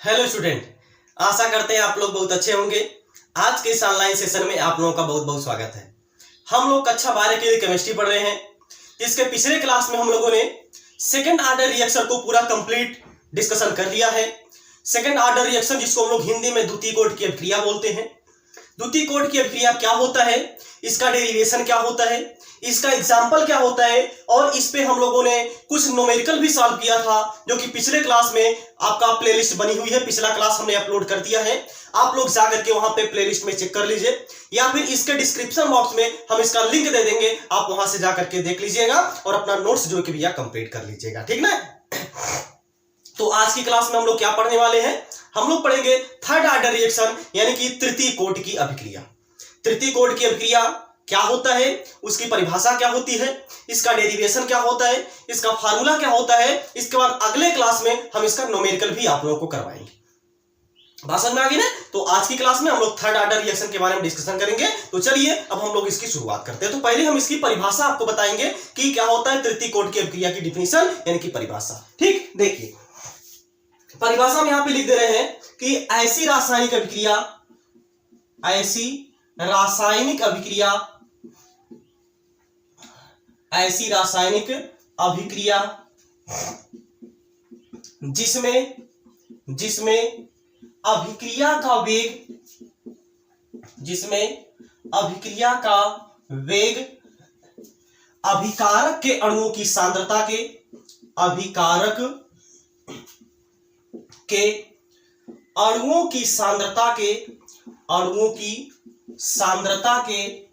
Hello student, आशा करते हैं आप लोग बहुत अच्छे होंगे। आज के इस ऑनलाइन सेशन में आप लोगों का बहुत बहुत स्वागत है। हम लोग कक्षा 12 के लिए केमिस्ट्री पढ़ रहे हैं। इसके पिछले क्लास में हम लोगों ने सेकंड ऑर्डर रिएक्शन को पूरा कंप्लीट डिस्कशन कर लिया है। सेकंड ऑर्डर रिएक्शन जिसको हम लोग हिंदी में द्वितीय कोटि की अभिक्रिया बोलते हैं। द्वितीय कोटि की अभिक्रिया क्या होता है, इसका डेरिवेशन क्या होता है, इसका एग्जाम्पल क्या होता है, और इस पे हम लोगों ने कुछ न्यूमेरिकल भी सॉल्व किया था जो कि पिछले क्लास में आपका प्लेलिस्ट बनी हुई है। पिछला क्लास हमने अपलोड कर दिया है, आप लोग जाकर के वहां पे प्लेलिस्ट में चेक कर लीजिए, या फिर इसके डिस्क्रिप्शन बॉक्स में हम इसका लिंक दे देंगे, आप वहां से जाकर के देख लीजिएगा और अपना नोट्स जो कि भैया कंप्लीट कर लीजिएगा, ठीक ना। तो आज की क्लास में हम लोग क्या पढ़ने वाले हैं, हम लोग पढ़ेंगे थर्ड ऑर्डर रिएक्शन यानी कि तृतीय कोटि की अभिक्रिया। तृतीय कोटि की अभिक्रिया क्या होता है, उसकी परिभाषा क्या होती है, इसका डेरिवेशन क्या होता है, इसका फार्मूला क्या होता है। इसके बाद अगले क्लास में हम इसका न्यूमेरिकल भी आप लोगों को करवाएंगे। बात समझ में आ गई ना। तो आज की क्लास में हम लोग थर्ड ऑर्डर रिएक्शन के बारे में डिस्कशन करेंगे। तो चलिए अब हम लोग इसकी शुरुआत करते हैं। तो पहले हम इसकी परिभाषा आपको बताएंगे कि क्या होता है तृतीय कोटि की अभिक्रिया की डिफिनीशन यानी कि परिभाषा। ठीक, देखिए परिभाषा में यहां पे लिख दे रहे हैं कि ऐसी रासायनिक अभिक्रिया जिसमें अभिक्रिया का वेग अभिकारक के अणुओं की सांद्रता के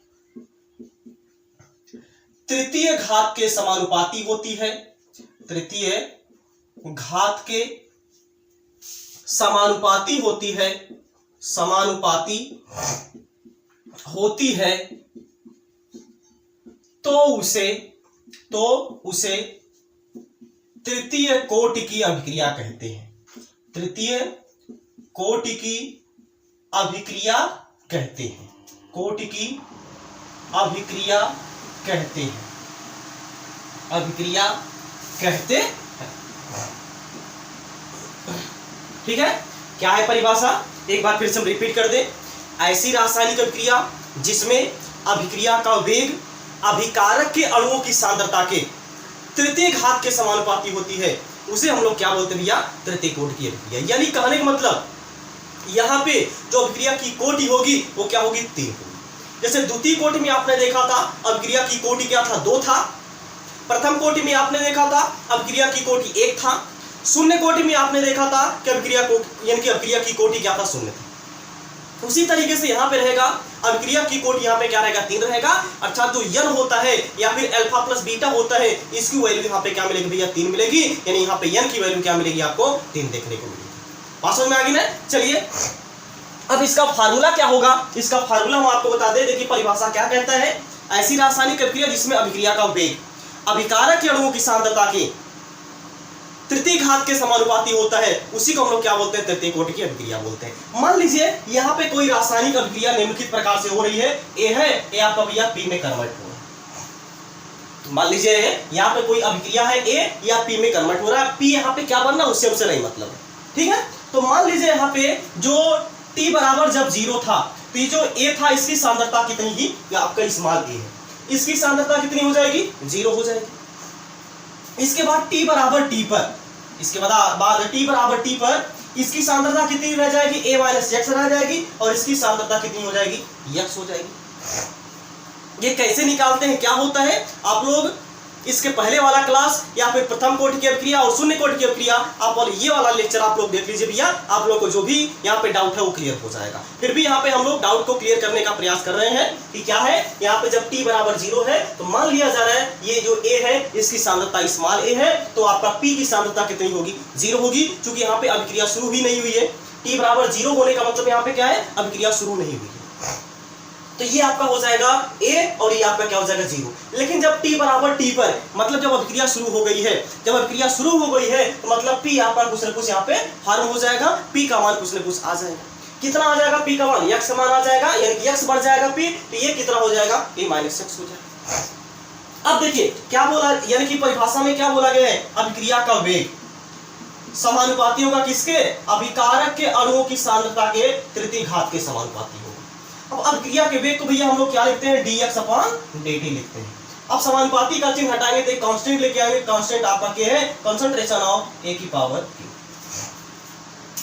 तृतीय घात के समानुपाती होती है। तृतीय घात के समानुपाती होती है तो उसे तृतीय कोटि की अभिक्रिया कहते हैं। तृतीय कोटि की अभिक्रिया कहते हैं। ठीक है, क्या है परिभाषा, एक बार फिर से हम रिपीट कर दें। ऐसी रासायनिक अभिक्रिया जिसमें अभिक्रिया का वेग अभिकारक के अणुओं की सांद्रता के तृतीय घात के समानुपाती होती है, उसे हम लोग क्या बोलते हैं भैया, तृतीय कोटि की अभिक्रिया। यानी कहने का मतलब यहाँ पे जो अभिक्रिया की कोटि होगी वो क्या होगी, 3 होगी। जैसे द्वितीय कोटि में आपने देखा था अभिक्रिया की कोटि क्या था, 2 था। प्रथम कोटि में आपने देखा था अभिक्रिया की कोटि 1 था। शून्य कोटि में आपने देखा था कि अभिक्रिया की कोटि क्या था, 0 था। उसी तरीके से यहाँ पे रहेगा अभिक्रिया की कोटि यहाँ पे क्या रहेगा, 3 रहेगा। अर्थात जो यन होता है या फिर अल्फा प्लस बीटा होता है, इसकी वैल्यू यहाँ पे क्या मिलेगी भैया, 3 मिलेगी। यानी यहाँ पे यन की वैल्यू क्या मिलेगी, आपको 3 देखने को मिलेगी। बात समझ में आ गई ना। चलिए अब इसका फार्मूला क्या होगा, इसका फार्मूला हम आपको बता दें। देखिए परिभाषा क्या कहता है, ऐसी रासायनिक अभिक्रिया जिसमें अभिक्रिया का वेग अभिकारक के अणुओं की सांद्रता के तृतीय घात के समानुपाती होता है, उसी को हम लोग क्या बोलते हैं, तृतीय कोटि की अभिक्रिया बोलते हैं। मान लीजिए यहाँ पे कोई रासायनिक अभिक्रिया निम्नलिखित प्रकार से हो रही है, ए है, ए आपका भैया पी में कन्वर्ट हो रहा है। मान लीजिए यहाँ पे कोई अभिक्रिया है, ए या पी में कन्वर्ट हो रहा है। पी यहाँ पे क्या बनना उससे हमसे नहीं मतलब है, ठीक है। तो मान लीजिए यहाँ पे जो t बराबर जब 0 था तो ये जो ए था इसकी सांद्रता कितनी ही, आपका स्मॉल ए है, इसकी सांद्रता कितनी हो जाएगी, 0 हो जाएगी। इसके बाद t बराबर t पर इसकी सांद्रता कितनी रह जाएगी, a माइनस एक्स रह जाएगी, और इसकी सांद्रता कितनी हो जाएगी, x हो जाएगी। ये कैसे निकालते हैं, क्या होता है, आप लोग इसके पहले वाला क्लास या फिर प्रथम कोटि की अभिक्रिया और शून्य कोटि की अभिक्रिया आप वाले ये वाला लेक्चर आप लोग देख लीजिए भैया। आप लोग को जो भी यहाँ पे डाउट है वो क्लियर हो जाएगा। फिर भी यहाँ पे हम लोग डाउट को क्लियर करने का प्रयास कर रहे हैं कि क्या है, यहाँ पे जब t बराबर 0 है तो मान लिया जा रहा है ये जो a है इसकी सांद्रता स्मॉल a है, तो आपका p की सांद्रता कितनी होगी, 0 होगी। क्योंकि यहाँ पे अभिक्रिया शुरू ही नहीं हुई है। t बराबर 0 होने का मतलब यहाँ पे क्या है, अभिक्रिया शुरू नहीं हुई है। तो ये आपका हो जाएगा a और ये आपका क्या हो जाएगा, 0। लेकिन जब t बराबर t पर मतलब जब अभिक्रिया शुरू हो गई है, तो मतलब p आपका कुछ ना कुछ यहाँ पे फॉर्म हो जाएगा, p का मान कुछ ना कुछ आ जाएगा। कितना आ जाएगा, p का मान x मान आ जाएगा, यानी कि x बढ़ जाएगा p, तो ये कितना हो जाएगा, a माइनस एक्स हो जाएगा। अब देखिए क्या बोला, यानी कि परिभाषा में क्या बोला गया है, अभिक्रिया का वेग समानुपाती होगा किसके? अभिकारक के अणुओं की सांद्रता के तृतीय घात के समानुपाती होगा। अब अभिक्रिया के वेग को भैया हम लोग क्या लिखते हैं? dx/dt लिखते हैं। अब समानुपाती का चिन्ह हटाएंगे तो एक कांस्टेंट लेके आएंगे। कांस्टेंट आपका क्या है? कंसंट्रेशन ऑफ ए की पावर q।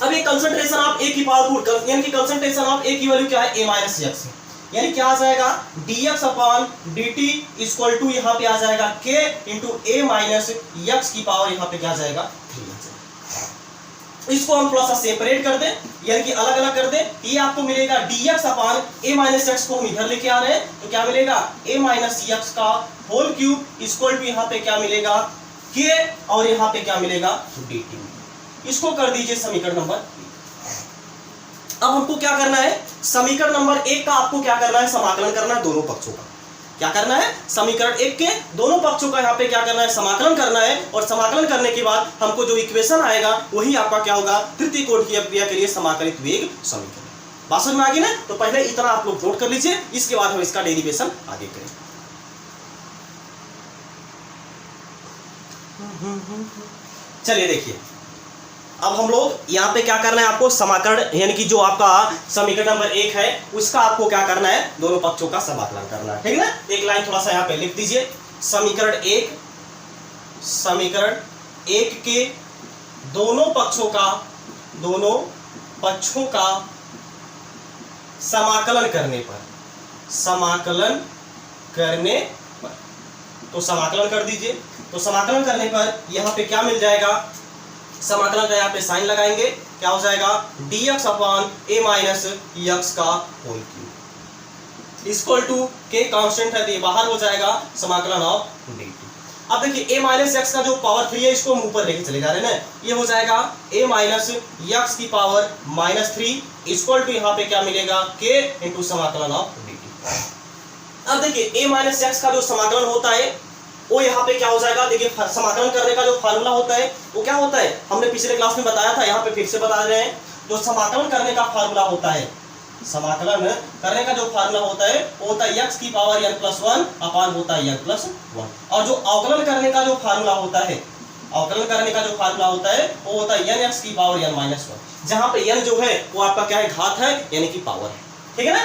अब ये कंसंट्रेशन ऑफ ए की पावर q यानी कि कंसंट्रेशन ऑफ ए की वैल्यू क्या है? a माइनस x है। यानी क्या आ जाएगा? dx/dt इक्वल टू यहाँ पे आ जाएगा k इंटू ए माइनस x की पावर यहाँ पे क्या आ जाएगा? 3 आ जाएगा। इसको हम थोड़ा सा सेपरेट कर दें, यानी कि अलग अलग कर दें। ये आपको मिलेगा dx/a माइनस x को हम इधर लेके आ रहे हैं तो क्या मिलेगा? a माइनस x का होल क्यूब इक्वल टू यहाँ पे क्या मिलेगा? k और यहाँ पे क्या मिलेगा? dt। इसको कर दीजिए समीकरण नंबर। अब हमको क्या करना है? समीकरण नंबर 1 का आपको क्या करना है? समाकलन करना है दोनों पक्षों का। क्या करना है? समीकरण 1 के दोनों पक्षों का यहाँ पे क्या करना है? समाकलन करना है। और समाकलन करने के बाद हमको जो इक्वेशन आएगा वही आपका क्या होगा? तृतीय कोटि की अभिक्रिया के लिए समाकलित वेग समीकरण। बात समझ में आ गई ना? तो पहले इतना आप लोग नोट कर लीजिए, इसके बाद हम इसका डेरिवेशन आगे करें। चलिए देखिए, अब हम लोग यहाँ पे क्या करना है? आपको समाकलन यानी कि जो आपका समीकरण नंबर 1 है उसका आपको क्या करना है? दोनों पक्षों का समाकलन करना है, ठीक है ना? एक लाइन थोड़ा सा यहाँ पे लिख दीजिए। समीकरण 1 के दोनों पक्षों का समाकलन करने पर तो समाकलन कर दीजिए। तो समाकलन करने पर यहाँ पे क्या मिल जाएगा? समाकलन का यहाँ पे साइन लगाएंगे, क्या हो जाएगा? dx/a माइनस x का होल क्यूब इक्वल टू के कांस्टेंट है तो ये बाहर हो जाएगा, समाकलन ऑफ dt। अब देखिए a माइनस x का जो पावर 3 है इसको हम ऊपर लेके चले जा रहे हैं ना, ये हो जाएगा a माइनस x की पावर -3 इक्वल टू यहाँ पे क्या मिलेगा? k इंटू समाकलन ऑफ dt। अब देखिए a माइनस x का जो समाकलन होता है वो यहाँ पे क्या हो जाएगा? देखिए समाकलन करने का जो फार्मूला होता है वो क्या होता है? हमने पिछले क्लास में बताया था, यहाँ पे फिर से बता रहे हैं। जो समाकलन करने का फार्मूला होता है, समाकलन करने का जो फार्मूला होता है वो होता है x की पावर n+1 अपान होता है n+1। और जो अवकलन करने का जो फार्मूला होता है, वो होता है n x की पावर n-1, जहाँ पे n जो है वो आपका क्या है? घात है, यानी कि पावर है, ठीक है ना?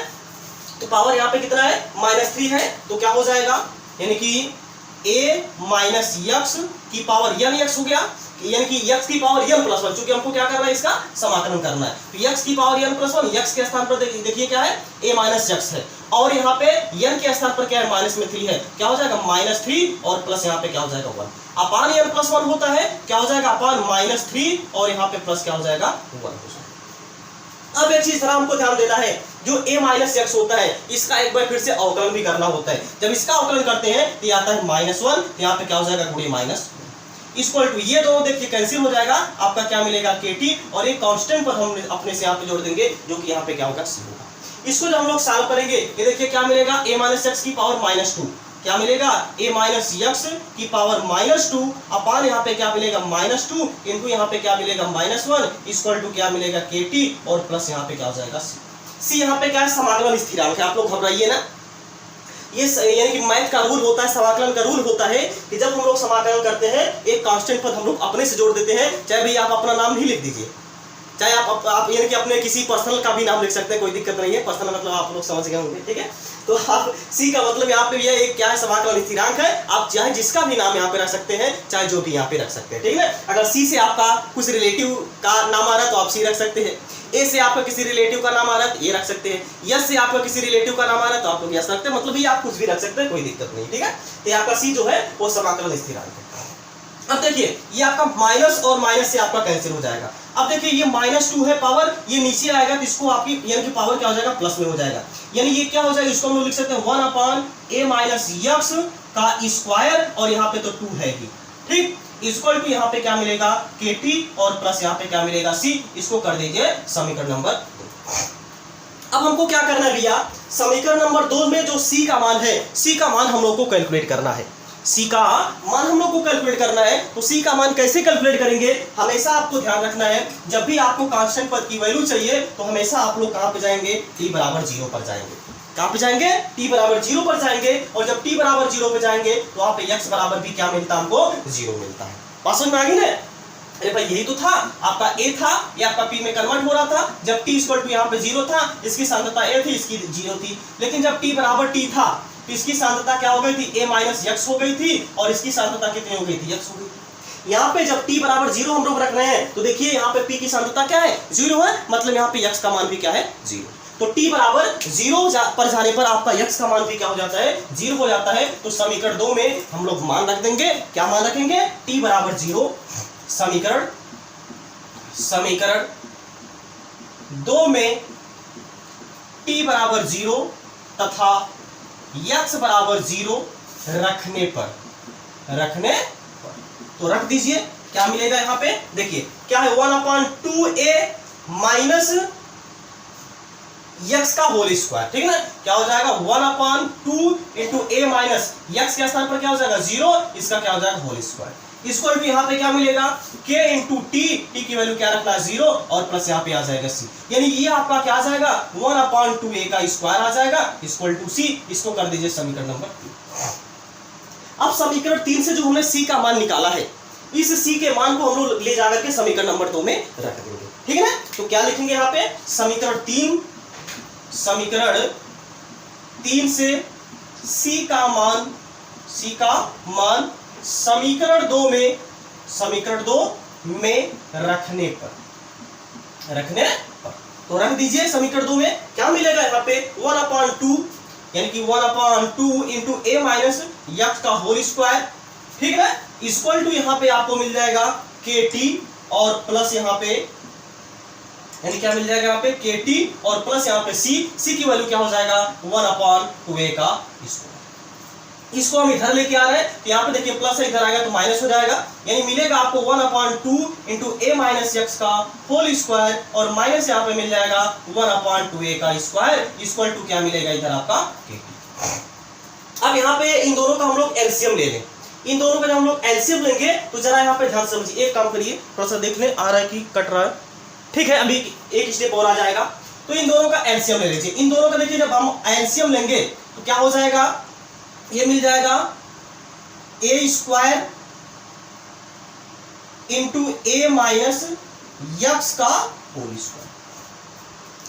तो पावर यहाँ पे कितना है? -3 है। तो क्या हो जाएगा? यानी कि a माइनस x की पावर n x हो गया, यानी कि x की पावर n+1, चूंकि हमको क्या करना है? इसका समाकलन करना है। तो x की पावर n+1, x के स्थान पर देखिए क्या है? a माइनस x है, और यहाँ पे n के स्थान पर क्या है? -3 है। क्या हो जाएगा? -3 और प्लस यहाँ पे क्या हो जाएगा? 1 अपान n+1 होता है, क्या हो जाएगा? अपान -3 और यहाँ पे प्लस क्या हो जाएगा? 1 हो जाएगा। अब एक चीज थोड़ा हमको ध्यान देना है, जो a माइनस x होता है इसका एक बार फिर से अवकलन भी करना होता है। जब इसका अवकलन करते हैं तो आता है -1, यहाँ पे क्या हो जाएगा? गुणे -1 इक्वल टू ये दोनों देखिए कैंसिल हो जाएगा, आपका क्या मिलेगा? kt, और एक कांस्टेंट पर हम अपने से यहाँ पे जोड़ देंगे जो कि यहाँ पे क्या होगा? c होगा। इसको जब हम लोग सॉल्व करेंगे ये देखिए क्या मिलेगा? a माइनस x की पावर -2 क्या मिलेगा? a माइनस x की पावर -2 अपान यहाँ पे क्या मिलेगा? -2 इनटू यहाँ पे क्या मिलेगा? -1 इक्वल टू क्या मिलेगा? kt और प्लस यहाँ पे क्या हो जाएगा? c यहाँ पे क्या है? समाकलन स्थिरांक है। आप लोग घबराइए ना, ये यानी कि मैथ का रूल होता है, समाकलन का रूल होता है कि जब हम लोग समाकलन करते हैं एक कांस्टेंट पर हम लोग अपने से जोड़ देते हैं। चाहे भैया आप अपना नाम नहीं लिख दीजिए, चाहे आप यानी कि अपने किसी पर्सनल का भी नाम लिख सकते हैं, कोई दिक्कत नहीं है। पर्सनल मतलब आप लोग समझ गए होंगे, ठीक है? तो आप सी का मतलब यहाँ पे ये एक क्या है? समाकलन स्थिरांक है। आप चाहे जिसका भी नाम यहाँ पे रख सकते हैं, चाहे जो भी यहाँ पे रख सकते हैं, ठीक है? अगर सी से आपका कुछ रिलेटिव का नाम आ रहा है तो आप सी रख सकते हैं, ए से आपका किसी रिलेटिव का नाम आ रहा है तो ये रख सकते हैं, यस से आपका किसी रिलेटिव का नाम आ रहा है तो आप लोग यस रखते हैं, मतलब ये आप कुछ भी रख सकते हैं, कोई दिक्कत नहीं, ठीक है? तो आपका सी जो है वो समाकलन स्थिरांक है। अब देखिए ये आपका माइनस और माइनस से आपका कैंसिल हो जाएगा। अब देखिए ये -2 है पावर, ये नीचे आएगा तो इसको आपकी यानी कि पावर क्या हो जाएगा? प्लस में हो जाएगा, यानी ये क्या हो जाएगा? इसको हम लोग लिख सकते हैं 1 अपान a माइनस x का स्क्वायर, और यहाँ पे तो 2 है ही, ठीक? इक्वल टू यहाँ पे क्या मिलेगा? kt और प्लस यहाँ पे क्या मिलेगा? c। इसको कर दीजिए समीकरण नंबर 2। अब हमको क्या करना है भैया? समीकरण नंबर 2 में जो c का मान है, c का मान हम लोग को कैलकुलेट करना है। c का मान हम लोग को कैलकुलेट करना है, तो c का मान कैसे कैलकुलेट करेंगे? हमेशा आपको ध्यान रखना है, जब भी आपको कांस्टेंट पद की वैल्यू चाहिए तो हमेशा आप लोग कहाँ पे जाएंगे? t बराबर 0 पर जाएंगे। कहाँ पे जाएंगे? t बराबर 0 पर जाएंगे, और जब t बराबर 0 पे जाएंगे तो वहाँ पे x बराबर भी क्या मिलता है? हमको 0 मिलता है। बात समझ में आ गई ना? अरे भाई यही तो था, आपका ए था, ये आपका पी में कन्वर्ट हो रहा था। जब टी इक्वल टू यहाँ पे 0 था, इसकी सांद्रता ए थी, इसकी 0 थी। लेकिन जब टी बराबर टी था तो इसकी सांद्रता क्या हो गई थी, ए माइनस यक्स हो गई थी, और इसकी सांद्रता कितनी हो गई थी, यक्स हो गई थी। यहाँ पे जब टी बराबर 0 हम लोग रख रहे हैं तो देखिए यहाँ पे पी की सांद्रता क्या है, 0 है, मतलब यहाँ पे यक्स का मान भी क्या है, 0। तो t बराबर 0 पर जाने पर आपका x का मान भी क्या हो जाता है, 0 हो जाता है। तो समीकरण 2 में हम लोग मान रख देंगे, क्या मान रखेंगे, t बराबर 0। समीकरण 2 में t बराबर 0 तथा x बराबर 0 रखने पर तो रख दीजिए, क्या मिलेगा यहाँ पे, देखिए क्या है, 1/2a माइनस यक्स का होल स्क्वायर, ठीक है ना, क्या हो जाएगा 1/2 इंटू ए माइनस यक्स के स्थान पर क्या हो जाएगा 0, इसका क्या हो जाएगा होल स्क्वायर। इक्वल टू यहाँ पे क्या मिलेगा, k इंटू टी की वैल्यू क्या रखना है 0, और प्लस यहाँ पे आ जाएगा c, यानी ये आपका क्या आ जाएगा 1/2a का स्क्वायर आ जाएगा इक्वल टू c। इसको कर दीजिए समीकरण नंबर 2। अब समीकरण 3 से जो हमने c का मान निकाला है, इस c के मान को हम लोग ले जाकर के समीकरण नंबर 2 में रख देंगे, ठीक है ना। तो क्या लिखेंगे यहाँ पे, समीकरण 3 से c का मान समीकरण 2 में रखने पर तो रख दीजिए। समीकरण 2 में क्या मिलेगा यहाँ पे 1/2 यानी कि 1/2 इंटू ए माइनस यक्स का होल स्क्वायर, ठीक है, इक्वल टू यहाँ पे आपको मिल जाएगा के टी और प्लस यहाँ पे यानी क्या मिल जाएगा यहाँ पे के टी और प्लस यहाँ पे c की वैल्यू क्या हो जाएगा 1/2a का स्क्वायर। इसको हम इधर लेके आ रहे हैं, तो यहाँ पे देखिए प्लस है, इधर आएगा तो माइनस हो जाएगा, यानी मिलेगा आपको 1/2 इंटू ए माइनस यक्स का होल स्क्वायर, और माइनस यहाँ पे मिल जाएगा 1/2a का स्क्वायर इक्वल टू क्या मिलेगा इधर आपका के टी। अब यहाँ पे इन दोनों का हम लोग एलसीएम ले लें। इन दोनों का जब हम लोग एलसीएम लेंगे तो जरा यहाँ पे ध्यान समझिए, एक काम करिए, थोड़ा सा देख लें आ रहा है कि कट रहा है, ठीक है, अभी एक स्टेप और आ जाएगा। तो इन दोनों का एलसीएम ले लीजिए। इन दोनों का देखिए जब हम एलसीएम लेंगे तो क्या हो जाएगा, ये मिल जाएगा ए स्क्वायर इंटू ए माइनस यक्स का होल स्क्वायर।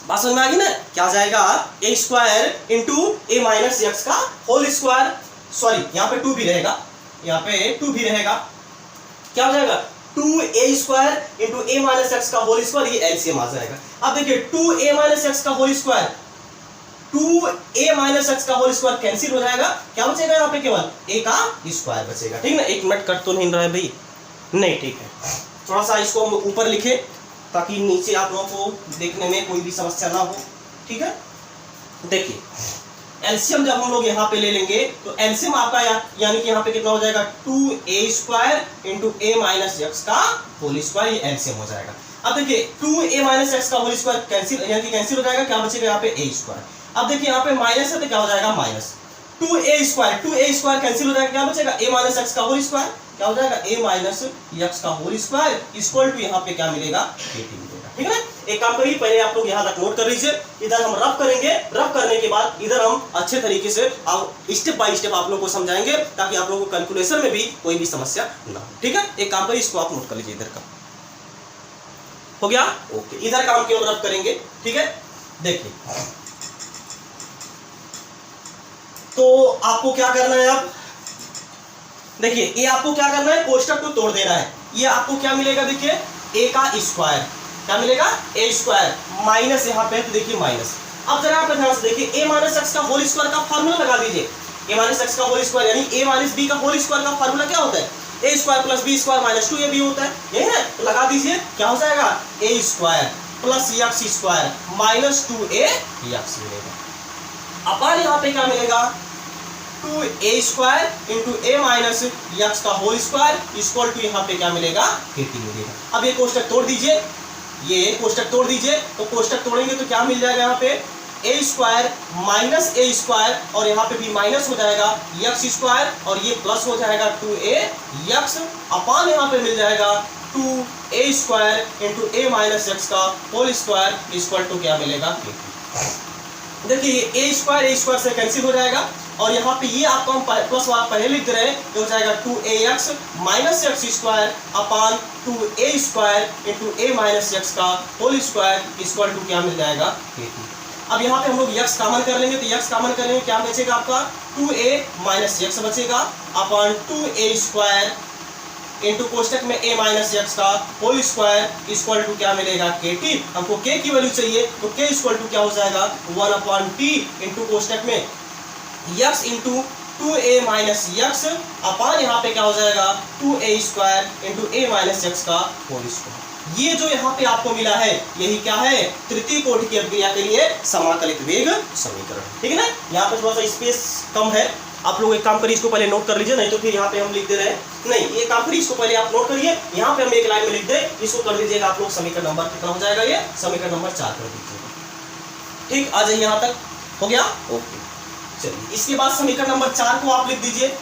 बात समझ में आ गई ना, क्या जाएगा ए स्क्वायर इंटू ए माइनस यक्स का होल स्क्वायर, सॉरी यहाँ पे 2 भी रहेगा, यहाँ पे 2 भी रहेगा, क्या हो जाएगा 2a स्क्वायर इंटू ए माइनस एक्स का होल स्क्वायर, ये एलसीएम आ जाएगा। अब देखिए 2a माइनस एक्स का whole square 2a minus x का होल स्क्वायर कैंसिल हो जाएगा, क्या बचेगा यहाँ पे केवल a का स्क्वायर बचेगा, ठीक ना। एक मिनट कट तो नहीं रहा है भाई, नहीं ठीक है, थोड़ा सा इसको हम ऊपर लिखे ताकि नीचे आप लोगों को देखने में कोई भी समस्या ना हो, ठीक है। देखिए एलसीएम जब हम लोग यहाँ पे ले लेंगे तो एलसीएम आपका यानी कि यहाँ पे कितना हो जाएगा 2a स्क्वायर इंटू ए माइनस एक्स का होल स्क्वायर, ये एलसीएम हो जाएगा। अब देखिए 2a माइनस एक्स का होल स्क्वायर कैंसिल यानी कि कैंसिल हो जाएगा, क्या बचेगा यहाँ पे a स्क्वायर। अब देखिए यहाँ पे माइनस है तो क्या हो जाएगा माइनस 2a स्क्वायर कैंसिल हो जाएगा, क्या बचेगा a माइनस एक्स का होल स्क्वायर, क्या हो जाएगा a माइनस एक्स का होल स्क्वायर इक्वल टू यहाँ पे क्या मिलेगा kt मिलेगा, ठीक है ना। एक काम करिए, पहले आप लोग यहाँ तक नोट कर लीजिए, इधर हम रफ करेंगे, रफ करने के बाद इधर हम अच्छे तरीके से स्टेप बाय स्टेप आप लोग को समझाएंगे ताकि आप लोगों को कैलकुलेशन में भी कोई भी समस्या ना हो, ठीक है। एक काम करिए, इसको आप नोट कर लीजिए, इधर का हो गया, ओके। इधर का हम केवल रफ करेंगे, ठीक है। देखिए तो आपको क्या करना है, अब देखिए ये आपको क्या करना है, कोष्टक को तोड़ देना है। ये आपको क्या मिलेगा, देखिए a का स्क्वायर, क्या मिलेगा a स्क्वायर माइनस यहाँ पे तो देखिए माइनस। अब जरा आप ध्यान से देखिए a माइनस एक्स का होल स्क्वायर का फार्मूला लगा दीजिए। a माइनस एक्स का होल स्क्वायर यानी a माइनस बी का होल स्क्वायर का फार्मूला क्या होता है, a square plus b square minus 2ab होता है, यही है। तो लगा दीजिए, क्या हो जाएगा a square plus x square minus 2a x मिलेगा। अपन यहाँ पे क्या मिलेगा 2a स्क्वायर इंटू ए माइनस एक्स का होल स्क्वायर इक्वल टू यहाँ पे क्या मिलेगा kt मिलेगा। अब ये कोष्टक तोड़ दीजिए, ये कोष्टक तोड़ दीजिए, तो कोष्टक तोड़ेंगे तो क्या मिल जाएगा यहाँ पे a square minus a square और यहाँ पे भी माइनस हो जाएगा एक्स स्क्वायर और ये प्लस हो जाएगा 2a एक्स अपान यहाँ पे मिल जाएगा 2a स्क्वायर इंटू ए माइनस एक्स का होल स्क्वायर इक्वल टू क्या मिलेगा kt। देखिए ए स्क्वायर से कैंसिल हो जाएगा और यहाँ पे ये आपको हम प्लस वाला पहले लिख दे रहे हैं, तो हो जाएगा 2ax minus X square upon 2a square into ए माइनस एक्स का होल स्क्वायर इक्वल टू क्या मिल जाएगा kt। अब यहाँ पे हम लोग x कॉमन कर लेंगे, तो x कॉमन करेंगे क्या बचेगा आपका 2a माइनस एक्स बचेगा अपान 2a स्क्वायर इंटू कोष्टक में a माइनस एक्स का होल स्क्वायर इक्वल टू क्या मिलेगा kt। हमको k की वैल्यू चाहिए तो k इक्वल टू क्या हो जाएगा 1 अपॉन t इंटू कोष्टक में x into 2a minus X upon यहाँ पे क्या हो जाएगा 2a स्क्वायर इंटू ए माइनस एक्स का होल स्क्वायर। ये जो यहाँ पे आपको मिला है यही क्या है तृतीय कोटि की अभिक्रिया के लिए समाकलित वेग समीकरण। ठीक है ना, यहाँ पे थोड़ा सा स्पेस कम है, आप लोग एक काम करिए इसको पहले नोट कर लीजिए, नहीं तो फिर यहाँ पे हम लिख दे रहे हैं, नहीं ये काम करिए इसको पहले आप नोट करिए, यहाँ पे हम एक लाइन में लिख दे, इसको कर लीजिएगा आप लोग समीकरण नंबर कितना हो जाएगा, ये समीकरण नंबर 4 कर दीजिएगा। ठीक, आ जाइए यहाँ तक हो गया, ओके। चलिए इसके बाद समीकरण नंबर 4 को आप लिख दीजिए।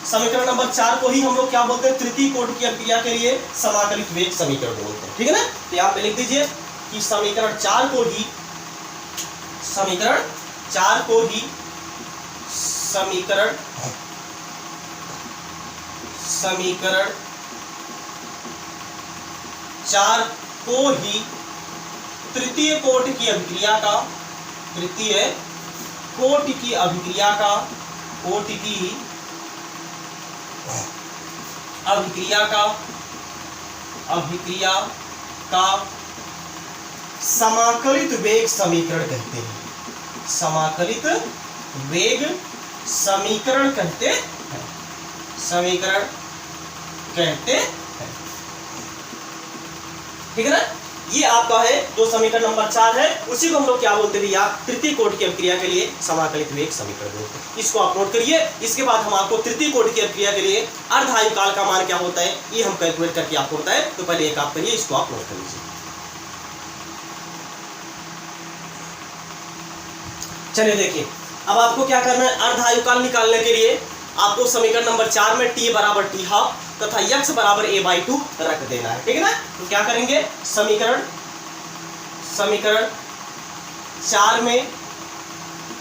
समीकरण नंबर 4 को ही हम लोग क्या बोलते हैं तृतीय कोटि की अभिक्रिया के लिए समाकलित वेग समीकरण बोलते हैं। ठीक है ना, तो यहाँ पे लिख दीजिए कि समीकरण 4 को ही समीकरण 4 को ही समीकरण 4 को ही तृतीय कोटि की अभिक्रिया का तृतीय कोटि की अभिक्रिया का कोटि की अभिक्रिया का समाकलित वेग समीकरण कहते हैं, समाकलित वेग समीकरण कहते हैं, समीकरण कहते हैं। ठीक है ना, ये आपका है जो समीकरण नंबर 4 है, उसी को हम लोग क्या बोलते हैं भैया तृतीय कोटि की अभिक्रिया के लिए समाकलित वेग समीकरण बोलते हैं। इसको आप नोट करिए। इसके बाद हम आपको तृतीय कोटि की अभिक्रिया के लिए अर्धायु काल का मान क्या होता है ये हम कैलकुलेट करके आपको होता है, तो पहले एक आप करिए, इसको आप नोट कर लीजिए। चलिए देखिए, अब आपको क्या करना है, अर्धायु काल निकालने के लिए आपको समीकरण नंबर 4 में t बराबर t हाफ तथा x बराबर a/2 रख देना है। ठीक है ना, तो क्या करेंगे, समीकरण 4 में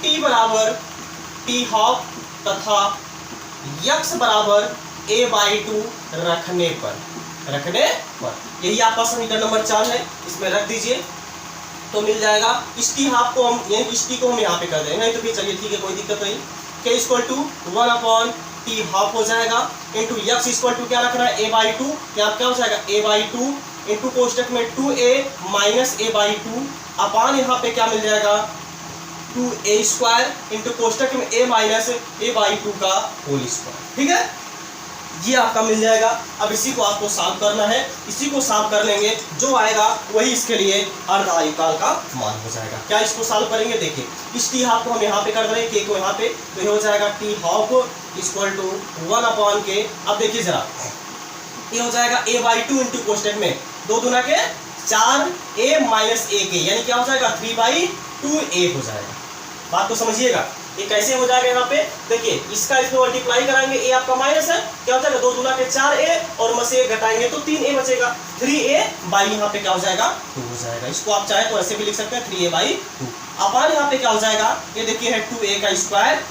t बराबर t हाफ तथा x बराबर a/2 रखने पर यही आपका समीकरण नंबर 4 है, इसमें रख दीजिए तो मिल जाएगा। इस टी हाफ को हम यानी इस टी को हम यहाँ पे कर देंगे, नहीं तो फिर चलिए ठीक है कोई दिक्कत नहीं। k equal to 1 upon t half हो जाएगा इंटू x इक्वल टू क्या रखना है a/2, यहाँ क्या हो जाएगा a/2 इंटू कोष्टक में 2a माइनस a/2 अपान यहाँ पे क्या मिल जाएगा 2a स्क्वायर इंटू कोष्टक में a माइनस a/2 का होल स्क्वायर। ठीक है, ये आपका मिल जाएगा। अब इसी को आपको सॉल्व करना है, इसी को सॉल्व कर लेंगे, जो आएगा वही इसके लिए अर्धायु काल का मान हो जाएगा। क्या इसको सॉल्व करेंगे, देखिए इस टी हाफ को हम यहाँ पे कर रहे हैं, के को यहाँ पे, तो ये हो जाएगा t half equal to 1 upon k. अब देखिए जरा, ये हो जाएगा a/2 इंटू कोष्टक में 2 दूना के 4a माइनस a के, यानी क्या हो जाएगा 3/2a हो जाएगा। बात तो समझिएगा, ये कैसे हो जाएगा, यहाँ पे देखिए इसका इसमें मल्टीप्लाई कराएंगे, a आपका माइनस है, क्या हो जाएगा 2 दूना के 4a और में से घटाएंगे तो 3a बचेगा, 3a बाई यहाँ पे क्या हो जाएगा 2 हो जाएगा। इसको आप चाहे तो ऐसे भी लिख सकते हैं 3a/2 अपान यहाँ पे क्या हो जाएगा, ये देखिए है 2a का स्क्वायर,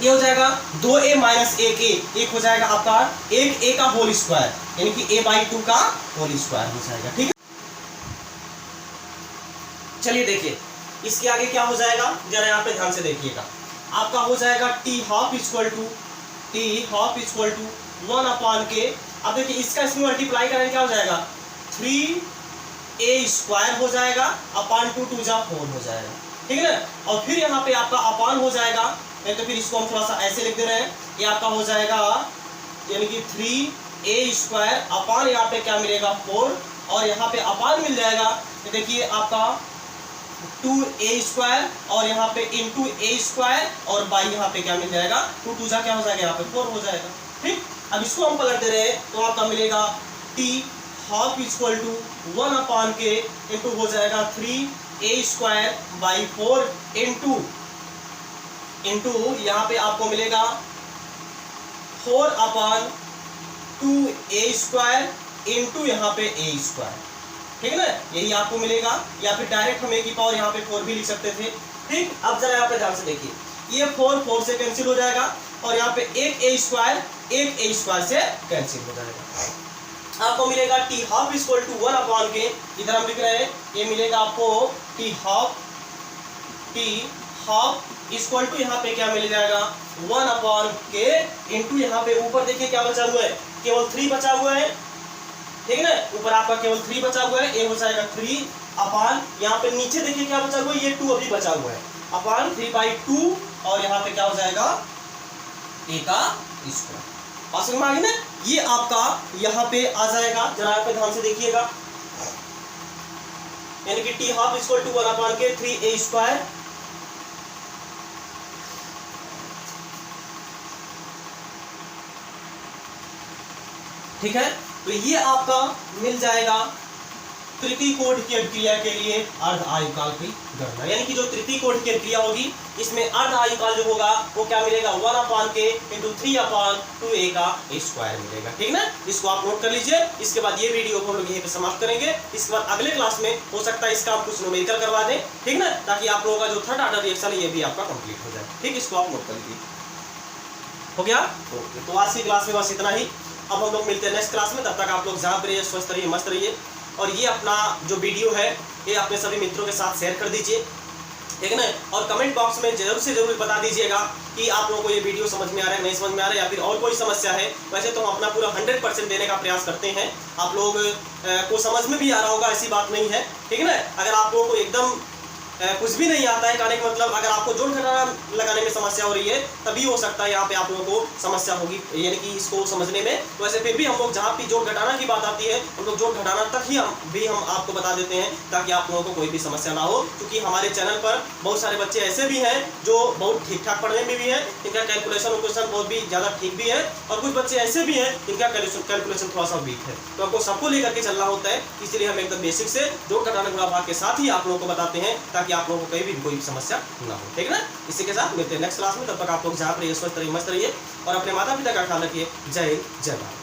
ये हो जाएगा 2a माइनस a के, एक हो जाएगा आपका 1a का होल स्क्वायर, यानी कि a/2 का होल स्क्वायर हो जाएगा। ठीक है, चलिए देखिए इसके आगे क्या हो जाएगा, जरा यहाँ पे ध्यान से देखिएगा, आपका हो जाएगा t half equal to 1 upon k. अब देखिए इसका इसमें मल्टीप्लाई करेंगे क्या हो जाएगा 3a स्क्वायर हो जाएगा अपान 2 2 जा 4 हो जाएगा। ठीक है ना, और फिर यहाँ पे आपका अपान हो जाएगा, नहीं तो फिर इसको हम थोड़ा सा ऐसे लिख दे रहे हैं, ये आपका हो जाएगा यानी कि 3a स्क्वायर अपान यहाँ पे क्या मिलेगा 4 और यहाँ पे अपान मिल जाएगा, तो देखिए आपका 2a स्क्वायर और यहाँ पे इंटू a स्क्वायर और बाई यहाँ पे क्या मिल जाएगा 2 2 जा क्या हो जाएगा यहाँ पे 4 हो जाएगा। ठीक, अब इसको हम पलट दे रहे हैं तो आपका मिलेगा t half equal to 1 upon k into हो जाएगा 3a स्क्वायर बाई 4 इंटू यहाँ पे आपको मिलेगा 4 अपॉन 2a स्क्वायर इंटू यहाँ पे a स्क्वायर। ठीक है ना, यही आपको मिलेगा, या फिर डायरेक्ट हम a की पावर यहाँ पे 4 भी लिख सकते थे, ठीक, अब जरा यहाँ पे ध्यान से देखिए, ये 4 से कैंसिल हो जाएगा और यहाँ पे एक a स्क्वायर से कैंसिल हो जाएगा। आपको मिलेगा t half equal to 1 upon k, इधर हम लिख रहे हैं, ये मिलेगा आपको t हाफ इक्वल टू यहाँ पे क्या मिल जाएगा 1 अपॉन के इंटू यहाँ पे ऊपर देखिए क्या बचा हुआ है, केवल 3 बचा हुआ है, ठीक है ना, ऊपर आपका केवल 3 बचा हुआ है, ए हो जाएगा 3 अपॉन यहाँ पे नीचे देखिए क्या बचा हुआ है, ये 2 अभी बचा हुआ है, अपॉन 3/2 और यहाँ पे क्या हो जाएगा ए का स्क्वायर। बात समझ में आ गई ना, ये आपका यहाँ पे आ जाएगा, जरा यहाँ पे ध्यान से देखिएगा, यानी कि t half equal to 1 upon k 3a square, ठीक है। तो ये आपका मिल जाएगा तृतीय कोटि की अभिक्रिया के लिए अर्ध आयुकाल की गणना, यानी कि जो तृतीय कोटि की अभिक्रिया होगी इसमें अर्ध आयुकाल जो होगा वो क्या मिलेगा 1 अपॉन के इंटू 3/2a का स्क्वायर मिलेगा, ठीक ना। इसको आप नोट कर लीजिए। इसके बाद ये वीडियो को हम लोग यहीं पे समाप्त करेंगे। इसके बाद अगले क्लास में हो सकता है इसका हम कुछ न्यूमेरिकल करवा दें, ठीक ना, ताकि आप लोगों का जो थर्ड ऑर्डर रिएक्शन है ये भी आपका कंप्लीट हो जाए, ठीक। इसको आप नोट कर लीजिए, हो गया। तो आज की क्लास में बस इतना ही। अब हम लोग मिलते हैं नेक्स्ट क्लास में, तब तक आप लोग जहाँ पे रहिए स्वस्थ रहिए, मस्त रहिए, और ये अपना जो वीडियो है ये अपने सभी मित्रों के साथ शेयर कर दीजिए, ठीक है ना। और कमेंट बॉक्स में जरूर से जरूर बता दीजिएगा कि आप लोगों को ये वीडियो समझ में आ रहा है, नहीं समझ में आ रहा है, या फिर और कोई समस्या है। वैसे तो हम अपना पूरा 100% देने का प्रयास करते हैं, आप लोग को समझ में भी आ रहा होगा, ऐसी बात नहीं है, ठीक है ना। अगर आप लोगों को एकदम कुछ भी नहीं आता है, कहने का मतलब अगर आपको जोड़ घटाना लगाने में समस्या हो रही है तभी हो सकता है यहाँ पे आप लोगों को समस्या होगी, यानी कि इसको समझने में। वैसे फिर भी हम लोग जहाँ भी जोड़ घटाना की बात आती है हम लोग जोड़ घटाना तक ही हम आपको बता देते हैं, ताकि आप लोगों को कोई भी समस्या ना हो। क्योंकि हमारे चैनल पर बहुत सारे बच्चे ऐसे भी हैं जो बहुत ठीक ठाक पढ़ने में भी है, इनका कैलकुलेशन बहुत भी ज़्यादा ठीक भी है, और कुछ बच्चे ऐसे भी हैं जिनका कैलकुलेशन थोड़ा सा वीक है। तो आपको सबको लेकर के चलना होता है, इसलिए हम एकदम बेसिक से जोड़ घटाना गुणा भाग के साथ ही आप लोगों को बताते हैं, ताकि आप लोगों को कहीं भी कोई समस्या ना हो, ठीक है ना। इसी के साथ मिलते हैं नेक्स्ट क्लास में, तब तक आप लोग जहाँ पर स्वस्थ रहिए, मस्त रहिए, और अपने माता पिता का ख्याल रखिए। जय हिंद, जय भारत।